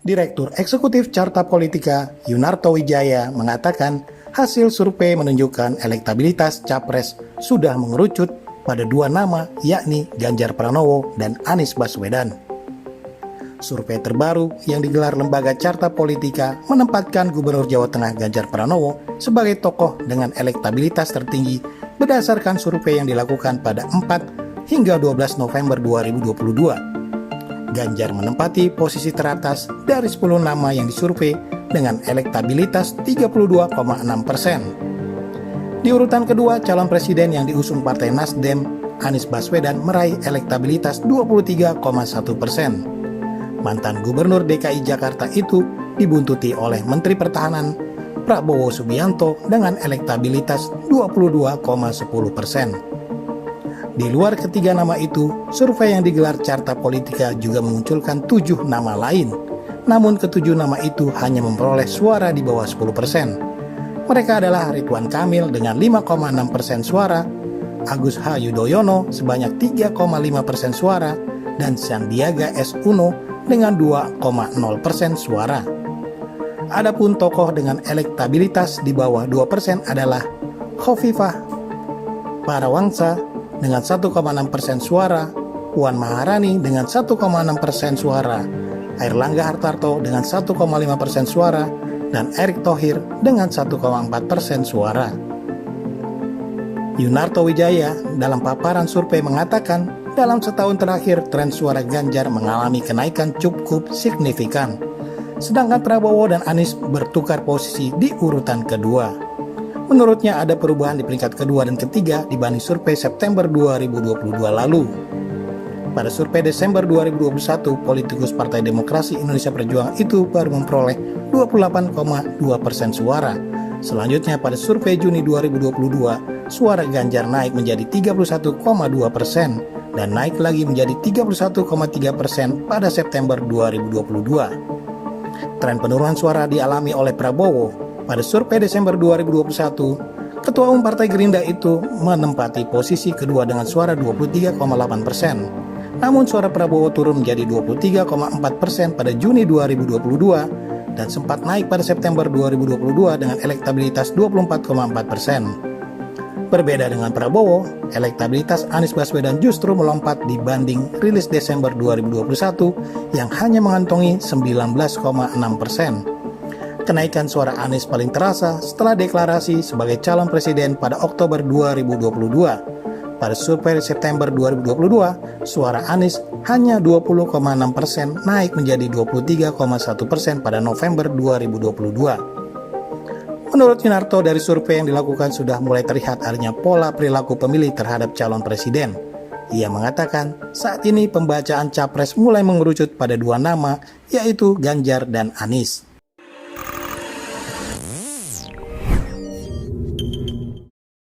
Direktur Eksekutif Carta Politika Yunarto Wijaya mengatakan hasil survei menunjukkan elektabilitas Capres sudah mengerucut pada dua nama, yakni Ganjar Pranowo dan Anies Baswedan. Survei terbaru yang digelar lembaga Carta Politika menempatkan Gubernur Jawa Tengah Ganjar Pranowo sebagai tokoh dengan elektabilitas tertinggi berdasarkan survei yang dilakukan pada 4 hingga 12 November 2022. Ganjar menempati posisi teratas dari 10 nama yang disurvei dengan elektabilitas 32,6%. Di urutan kedua, calon presiden yang diusung Partai Nasdem, Anies Baswedan meraih elektabilitas 23,1%. Mantan Gubernur DKI Jakarta itu dibuntuti oleh Menteri Pertahanan Prabowo Subianto dengan elektabilitas 22,10%. Di luar ketiga nama itu, survei yang digelar Carta Politika juga memunculkan 7 nama lain. Namun ketujuh nama itu hanya memperoleh suara di bawah 10%. Mereka adalah Ridwan Kamil dengan 5,6% suara, Agus H. Yudhoyono sebanyak 3,5% suara, dan Sandiaga S. Uno dengan 2,0% suara. Adapun tokoh dengan elektabilitas di bawah 2% adalah Khofifah Parawangsa dengan 1,6% suara, Puan Maharani dengan 1,6% suara, Airlangga Hartarto dengan 1,5% suara, dan Erick Thohir dengan 1,4% suara. Yunarto Wijaya dalam paparan survei mengatakan dalam setahun terakhir tren suara Ganjar mengalami kenaikan cukup signifikan, sedangkan Prabowo dan Anies bertukar posisi di urutan kedua. Menurutnya ada perubahan di peringkat kedua dan ketiga dibanding survei September 2022 lalu. Pada survei Desember 2021, politikus Partai Demokrasi Indonesia Perjuangan itu baru memperoleh 28,2% suara. Selanjutnya pada survei Juni 2022, suara Ganjar naik menjadi 31,2% dan naik lagi menjadi 31,3% pada September 2022. Tren penurunan suara dialami oleh Prabowo. Pada survei Desember 2021, Ketua Umum Partai Gerindra itu menempati posisi kedua dengan suara 23,8%. Namun suara Prabowo turun menjadi 23,4% pada Juni 2022 dan sempat naik pada September 2022 dengan elektabilitas 24,4%. Berbeda dengan Prabowo, elektabilitas Anies Baswedan justru melompat dibanding rilis Desember 2021 yang hanya mengantongi 19,6%. Kenaikan suara Anies paling terasa setelah deklarasi sebagai calon presiden pada Oktober 2022. Pada survei September 2022, suara Anies hanya 20,6% naik menjadi 23,1% pada November 2022. Menurut Yunarto, dari survei yang dilakukan sudah mulai terlihat adanya pola perilaku pemilih terhadap calon presiden. Ia mengatakan saat ini pembacaan capres mulai mengerucut pada dua nama, yaitu Ganjar dan Anies.